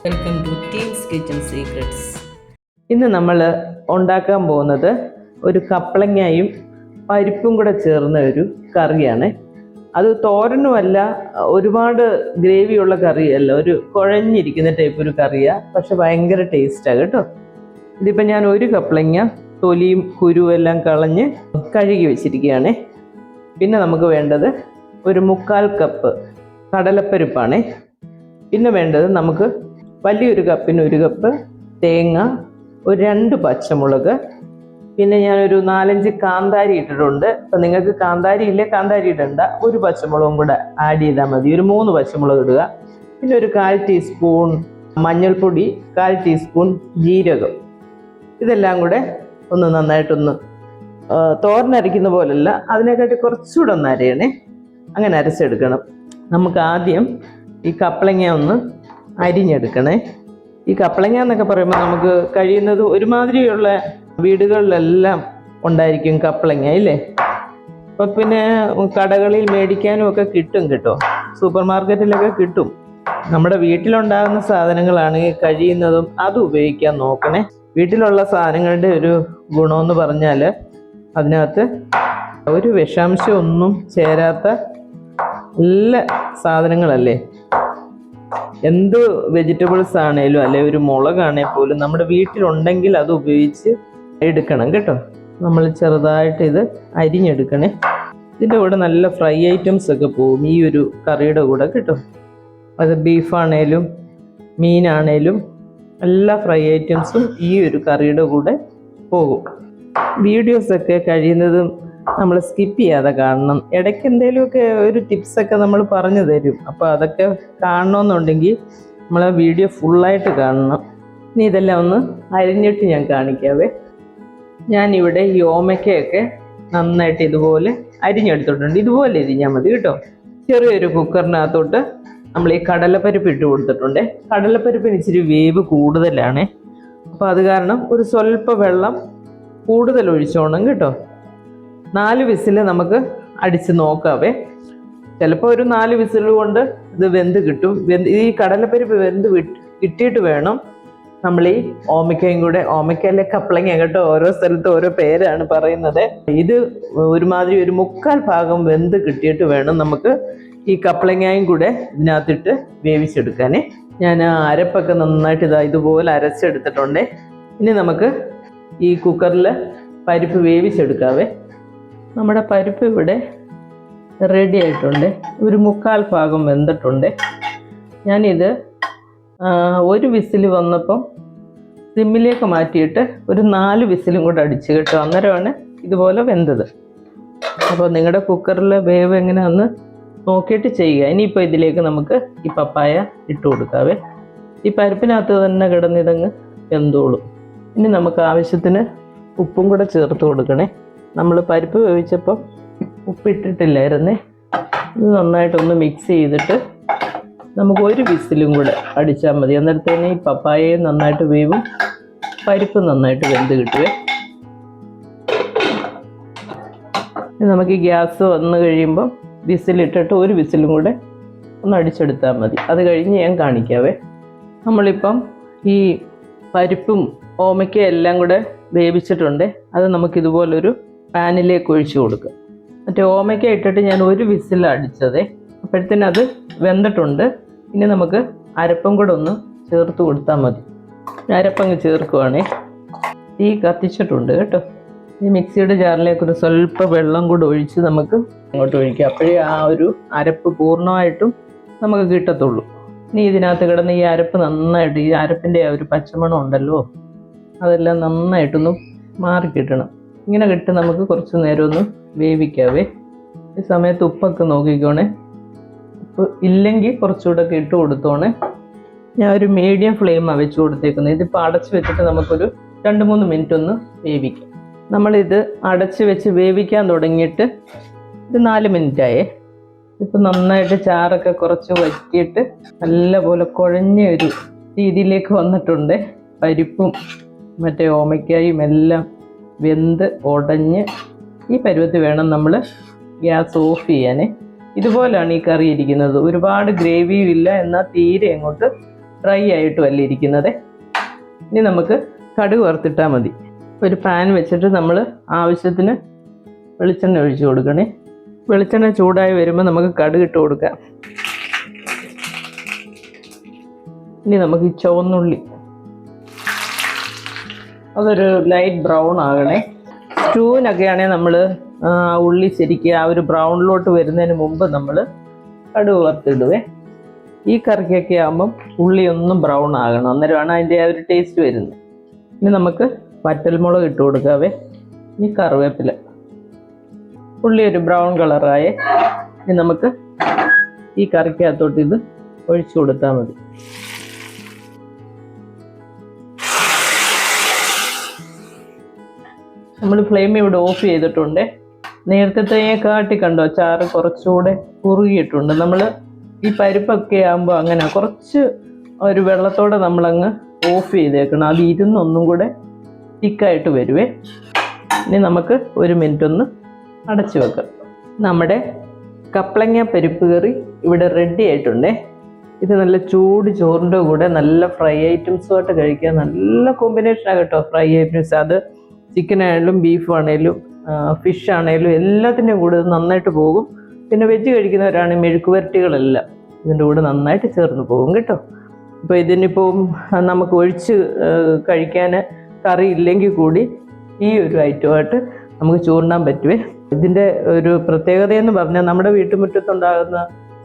Welcome to teams kitchen secrets. ഇന്ന് നമ്മൾ ഉണ്ടാക്കാൻ പോകുന്നത് ഒരു കപ്പളങ്ങയും പരിപ്പും കൂടെ ചേർന്ന ഒരു കറിയാണ്. അത് തോരനുമല്ല, ഒരുപാട് ഗ്രേവിയുള്ള കറിയല്ല, ഒരു കുഴഞ്ഞിരിക്കുന്ന ടൈപ്പ് ഒരു കറിയാണ്. പക്ഷെ ഭയങ്കര ടേസ്റ്റാണ് കേട്ടോ. ഇതിപ്പോൾ ഞാൻ ഒരു കപ്പളങ്ങ തൊലിയും കുരുവും എല്ലാം കളഞ്ഞ് കഴുകി വെച്ചിരിക്കുകയാണ്. പിന്നെ നമുക്ക് വേണ്ടത് ഒരു 1/4 കപ്പ് കടലപ്പരിപ്പാണ്. പിന്നെ വേണ്ടത് നമുക്ക് വലിയൊരു കപ്പിന് 1 കപ്പ് തേങ്ങ, ഒരു 2 പച്ചമുളക്, പിന്നെ ഞാനൊരു 4-5 കാന്താരി ഇട്ടിട്ടുണ്ട്. അപ്പം നിങ്ങൾക്ക് കാന്താരി ഇല്ലേ, കാന്താരി ഇടണ്ട, ഒരു പച്ചമുളകും കൂടെ ആഡ് ചെയ്താൽ മതി. ഒരു 3 പച്ചമുളക് ഇടുക. പിന്നെ ഒരു 1/4 ടീസ്പൂൺ മഞ്ഞൾപ്പൊടി, 1/4 ടീസ്പൂൺ ജീരകം. ഇതെല്ലാം കൂടെ ഒന്ന് നന്നായിട്ടൊന്ന് തോരനരയ്ക്കുന്ന പോലല്ല, അതിനെക്കാട്ടി കുറച്ചുകൂടെ ഒന്ന് അരയണേ. അങ്ങനെ അരച്ചെടുക്കണം. നമുക്ക് ആദ്യം ഈ കപ്പളങ്ങ ഒന്ന് അരിഞ്ഞെടുക്കണേ. ഈ കപ്പളങ്ങ എന്നൊക്കെ പറയുമ്പോൾ നമുക്ക് കഴിയുന്നത് ഒരുമാതിരിയുള്ള വീടുകളിലെല്ലാം ഉണ്ടായിരിക്കും കപ്പളങ്ങ ഇല്ലേ. അപ്പം പിന്നെ കടകളിൽ മേടിക്കാനും ഒക്കെ കിട്ടും കേട്ടോ, സൂപ്പർ മാർക്കറ്റിലൊക്കെ കിട്ടും. നമ്മുടെ വീട്ടിലുണ്ടാകുന്ന സാധനങ്ങളാണെങ്കിൽ കഴിയുന്നതും അത് ഉപയോഗിക്കാൻ നോക്കണേ. വീട്ടിലുള്ള സാധനങ്ങളുടെ ഒരു ഗുണമെന്ന് പറഞ്ഞാൽ അതിനകത്ത് ഒരു വിഷാംശമൊന്നും ചേരാത്ത നല്ല സാധനങ്ങളല്ലേ. എന്ത് വെജിറ്റബിൾസ് ആണേലും അല്ലെ ഒരു മുളകാണെങ്കിൽ പോലും നമ്മുടെ വീട്ടിലുണ്ടെങ്കിൽ അത് ഉപയോഗിച്ച് എടുക്കണം കേട്ടോ. നമ്മൾ ചെറുതായിട്ട് ഇത് അരിഞ്ഞെടുക്കണേ. ഇതിൻ്റെ കൂടെ നല്ല ഫ്രൈ ഐറ്റംസ് ഒക്കെ പോവും ഈ ഒരു കറിയുടെ കൂടെ കേട്ടോ. അത് ബീഫാണേലും മീനാണേലും എല്ലാ ഫ്രൈ ഐറ്റംസും ഈ ഒരു കറിയുടെ കൂടെ പോകും. വീഡിയോസൊക്കെ കഴിയുന്നതും നമ്മൾ സ്കിപ്പ് ചെയ്യാതെ കാണണം. ഇടയ്ക്ക് എന്തെങ്കിലുമൊക്കെ ഒരു ടിപ്സൊക്കെ നമ്മൾ പറഞ്ഞു തരും. അപ്പോൾ അതൊക്കെ കാണണമെന്നുണ്ടെങ്കിൽ നമ്മൾ ആ വീഡിയോ ഫുള്ളായിട്ട് കാണണം. ഇനി ഇതെല്ലാം ഒന്ന് അരിഞ്ഞിട്ട് ഞാൻ കാണിക്കാവേ. ഞാനിവിടെ ഈ ഓമയ്ക്കയൊക്കെ നന്നായിട്ട് ഇതുപോലെ അരിഞ്ഞെടുത്തിട്ടുണ്ട്. ഇതുപോലെ അരിഞ്ഞാൽ മതി കേട്ടോ. ചെറിയൊരു കുക്കറിനകത്തോട്ട് നമ്മൾ ഈ കടലപ്പരിപ്പ് ഇട്ട് കൊടുത്തിട്ടുണ്ട്. കടലപ്പരിപ്പിന് ഇച്ചിരി വേവ് കൂടുതലാണ്. അപ്പോൾ അത് കാരണം ഒരു സ്വല്പം വെള്ളം കൂടുതൽ ഒഴിച്ചോണം കേട്ടോ. 4 വിസിൽ നമുക്ക് അടിച്ച് നോക്കാവേ. ചിലപ്പോൾ ഒരു 4 വിസിൽ കൊണ്ട് ഇത് വെന്ത് കിട്ടും. ഈ കടലപ്പരിപ്പ് വെന്ത് കിട്ടിയിട്ട് വേണം നമ്മൾ ഈ ഓമയ്ക്കയും കൂടെ, ഓമയ്ക്കല്ലേ കപ്പളങ്ങ കേട്ടോ, ഓരോ സ്ഥലത്ത് ഓരോ പേരാണ് പറയുന്നത്. ഇത് ഒരുമാതിരി ഒരു 1/4 ഭാഗം വെന്ത് കിട്ടിയിട്ട് വേണം നമുക്ക് ഈ കപ്പളങ്ങയും കൂടെ ഇതിനകത്തിട്ട് വേവിച്ചെടുക്കാനേ. ഞാൻ ആ അരപ്പൊക്കെ നന്നായിട്ട് ഇതുപോലെ അരച്ചെടുത്തിട്ടുണ്ടേ. ഇനി നമുക്ക് ഈ കുക്കറിൽ പരിപ്പ് വേവിച്ചെടുക്കാവേ. നമ്മുടെ പരിപ്പ് ഇവിടെ റെഡി ആയിട്ടുണ്ട്. ഒരു 1/4 ഭാഗം വെന്തിട്ടുണ്ട്. ഞാനിത് ഒരു വിസിൽ വന്നപ്പം സിമ്മിലേക്ക് മാറ്റിയിട്ട് ഒരു 4 വിസിലും കൂടെ അടിച്ച് കേട്ടോ. അന്നേരമാണ് ഇതുപോലെ വെന്തത്. അപ്പോൾ നിങ്ങളുടെ കുക്കറിലെ വേവ് എങ്ങനെയാണെന്ന് നോക്കിയിട്ട് ചെയ്യുക. ഇനിയിപ്പോൾ ഇതിലേക്ക് നമുക്ക് ഈ പപ്പായ ഇട്ട് കൊടുക്കാവേ. ഈ പരിപ്പിനകത്ത് തന്നെ കിടന്നിതങ്ങ് വെന്തോളും. ഇനി നമുക്ക് ആവശ്യത്തിന് ഉപ്പും കൂടെ ചേർത്ത് കൊടുക്കണേ. നമ്മൾ പരിപ്പ് വേവിച്ചപ്പം ഉപ്പിട്ടിട്ടില്ലായിരുന്നേ. ഇത് നന്നായിട്ടൊന്ന് മിക്സ് ചെയ്തിട്ട് നമുക്ക് ഒരു വിസിലും കൂടെ അടിച്ചാൽ മതി. അന്നേരത്തേന് ഈ പപ്പായയും നന്നായിട്ട് വേവും, പരിപ്പ് നന്നായിട്ട് വെന്ത് കിട്ടുവേ. നമുക്ക് ഈ ഗ്യാസ് വന്ന് കഴിയുമ്പം വിസിലിട്ടിട്ട് ഒരു വിസിലും കൂടെ ഒന്ന് അടിച്ചെടുത്താൽ മതി. അത് കഴിഞ്ഞ് ഞാൻ കാണിക്കാവേ. നമ്മളിപ്പം ഈ പരിപ്പും ഓമയ്ക്കയും എല്ലാം കൂടെ വേവിച്ചിട്ടുണ്ട്. അത് നമുക്കിതുപോലൊരു പാനിലേക്ക് ഒഴിച്ച് കൊടുക്കുക. മറ്റേ ഓമയ്ക്ക ഇട്ടിട്ട് ഞാൻ ഒരു വിസിൽ അടിച്ചതേ. അപ്പോഴത്തേനും അത് വെന്തിട്ടുണ്ട്. ഇനി നമുക്ക് അരപ്പും കൂടെ ഒന്ന് ചേർത്ത് കൊടുത്താൽ മതി. അരപ്പങ്ങ് ചേർക്കുവാണേ. തീ കത്തിച്ചിട്ടുണ്ട് കേട്ടോ. ഈ മിക്സിയുടെ ജാറിലേക്ക് ഒരു സ്വല്പം വെള്ളം കൂടെ ഒഴിച്ച് നമുക്ക് അങ്ങോട്ട് ഒഴിക്കാം. അപ്പോഴേ ആ ഒരു അരപ്പ് പൂർണ്ണമായിട്ടും നമുക്ക് കിട്ടത്തുള്ളൂ. ഇനി ഇതിനകത്ത് കിടന്ന് ഈ അരപ്പ് നന്നായിട്ട്, ഈ അരപ്പിൻ്റെ ആ ഒരു പച്ചമണം ഉണ്ടല്ലോ, അതെല്ലാം നന്നായിട്ടൊന്ന് മാറിക്കിട്ടണം. ഇങ്ങനെ കിട്ടി നമുക്ക് കുറച്ച് നേരം ഒന്ന് വേവിക്കാവേ. ഈ സമയത്ത് ഉപ്പൊക്കെ നോക്കിക്കോണേ. ഉപ്പ് ഇല്ലെങ്കിൽ കുറച്ചുകൂടെ ഒക്കെ ഇട്ട് കൊടുത്തോണേ. ഞാൻ ഒരു മീഡിയം ഫ്ലെയിമാണ് വെച്ച് കൊടുത്തേക്കുന്നത്. ഇതിപ്പോൾ അടച്ച് വെച്ചിട്ട് നമുക്കൊരു 2-3 മിനിറ്റ് ഒന്ന് വേവിക്കാം. നമ്മളിത് അടച്ച് വെച്ച് വേവിക്കാൻ തുടങ്ങിയിട്ട് ഇത് 4 മിനിറ്റായേ. ഇപ്പം നന്നായിട്ട് ചാറൊക്കെ കുറച്ച് വറ്റിയിട്ട് നല്ലപോലെ കുഴഞ്ഞ ഒരു രീതിയിലേക്ക് വന്നിട്ടുണ്ട്. പരിപ്പും മറ്റേ ഓമയ്ക്കായും എല്ലാം വെന്ത് ഉടഞ്ഞ് ഈ പരുവത്തിൽ വേണം നമ്മൾ ഗ്യാസ് ഓഫ് ചെയ്യാനേ. ഇതുപോലെയാണ് ഈ കറി ഇരിക്കുന്നത്. ഒരുപാട് ഗ്രേവിയും ഇല്ല, എന്നാൽ തീരെ അങ്ങോട്ട് ഡ്രൈ ആയിട്ടുമല്ല ഇരിക്കുന്നത്. ഇനി നമുക്ക് കടുക് വറുത്തിട്ടാൽ മതി. ഒരു പാൻ വെച്ചിട്ട് നമ്മൾ ആവശ്യത്തിന് വെളിച്ചെണ്ണ ഒഴിച്ച് കൊടുക്കണേ. വെളിച്ചെണ്ണ ചൂടായി വരുമ്പോൾ നമുക്ക് കടുക് ഇട്ട് കൊടുക്കാം. ഇനി നമുക്ക് ഈ ചുവന്നുള്ളി അതൊരു ലൈറ്റ് ബ്രൗൺ ആകണേ. സ്റ്റൂവിനൊക്കെ ആണെങ്കിൽ നമ്മൾ ഉള്ളി ശരിക്കും ആ ഒരു ബ്രൗണിലോട്ട് വരുന്നതിന് മുമ്പ് നമ്മൾ കടുക് വറുത്തിടുവേ. ഈ കറിക്കൊക്കെ ആകുമ്പം ഉള്ളി ഒന്നും ബ്രൗൺ ആകണം, അന്നേരമാണ് അതിൻ്റെ ആ ഒരു ടേസ്റ്റ് വരുന്നത്. ഇനി നമുക്ക് വറ്റൽമുളക് ഇട്ട് കൊടുക്കാവേ. ഇനി കറിവേപ്പില. ഉള്ളി ഒരു ബ്രൗൺ കളറായേ. ഇനി നമുക്ക് ഈ കറിക്കകത്തോട്ട് ഇത് ഒഴിച്ചു കൊടുത്താൽ മതി. നമ്മൾ ഫ്ലെയിം ഇവിടെ ഓഫ് ചെയ്തിട്ടുണ്ട്. നേരത്തെ കണ്ടോ ചാറ് കുറച്ചുകൂടെ കുറുകിയിട്ടുണ്ട്. നമ്മൾ ഈ പരിപ്പൊക്കെ ആകുമ്പോൾ അങ്ങനെ കുറച്ച് ഒരു വെള്ളത്തോടെ നമ്മളങ്ങ് ഓഫ് ചെയ്തേക്കണം. അത് ഇരുന്നൊന്നും കൂടെ തിക്കായിട്ട് വരുവേ. ഇനി നമുക്ക് 1 മിനിറ്റ് ഒന്ന് അടച്ചു വെക്കാം. നമ്മുടെ കപ്ലങ്ങ പരിപ്പ് കറി ഇവിടെ റെഡി ആയിട്ടുണ്ടേ. ഇത് നല്ല ചൂട് ചോറിൻ്റെ കൂടെ നല്ല ഫ്രൈ ഐറ്റംസുമായിട്ട് കഴിക്കാൻ നല്ല കോമ്പിനേഷനാണ് കേട്ടോ. ഫ്രൈ ഐറ്റംസ് അത് ചിക്കൻ ആണെങ്കിലും ബീഫ് ആണെങ്കിലും ഫിഷ് ആണെങ്കിലും എല്ലാത്തിൻ്റെയും കൂടെ ഇത് നന്നായിട്ട് പോകും. പിന്നെ വെജ് കഴിക്കുന്നവരാണെങ്കിൽ മെഴുക്കുവരട്ടികളെല്ലാം ഇതിൻ്റെ കൂടെ നന്നായിട്ട് ചേർന്ന് പോകും കേട്ടോ. അപ്പോൾ ഇതിനിപ്പോൾ നമുക്ക് ഒഴിച്ച് കഴിക്കാൻ കറി ഇല്ലെങ്കിൽ കൂടി ഈ ഒരു ഐറ്റമായിട്ട് നമുക്ക് ചൂണ്ടാൻ പറ്റുവേ. ഇതിൻ്റെ ഒരു പ്രത്യേകതയെന്ന് പറഞ്ഞാൽ നമ്മുടെ വീട്ടുമുറ്റത്തുണ്ടാകുന്ന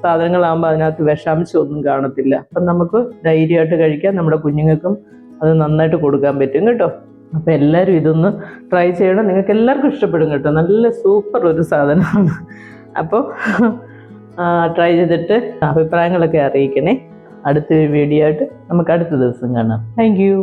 സാധനങ്ങളാകുമ്പോൾ അതിനകത്ത് വിഷാംശമൊന്നും കാണത്തില്ല. അപ്പം നമുക്ക് ധൈര്യമായിട്ട് കഴിക്കാം. നമ്മുടെ കുഞ്ഞുങ്ങൾക്കും അത് നന്നായിട്ട് കൊടുക്കാൻ പറ്റും കേട്ടോ. അപ്പോൾ എല്ലാവരും ഇതൊന്ന് ട്രൈ ചെയ്യണം. നിങ്ങൾക്ക് എല്ലാവർക്കും ഇഷ്ടപ്പെടും കേട്ടോ. നല്ല സൂപ്പർ ഒരു സാധനമാണ്. അപ്പോൾ ട്രൈ ചെയ്തിട്ട് അഭിപ്രായങ്ങളൊക്കെ അറിയിക്കണേ. അടുത്തൊരു വീഡിയോ ആയിട്ട് നമുക്ക് അടുത്ത ദിവസം കാണാം. Thank you.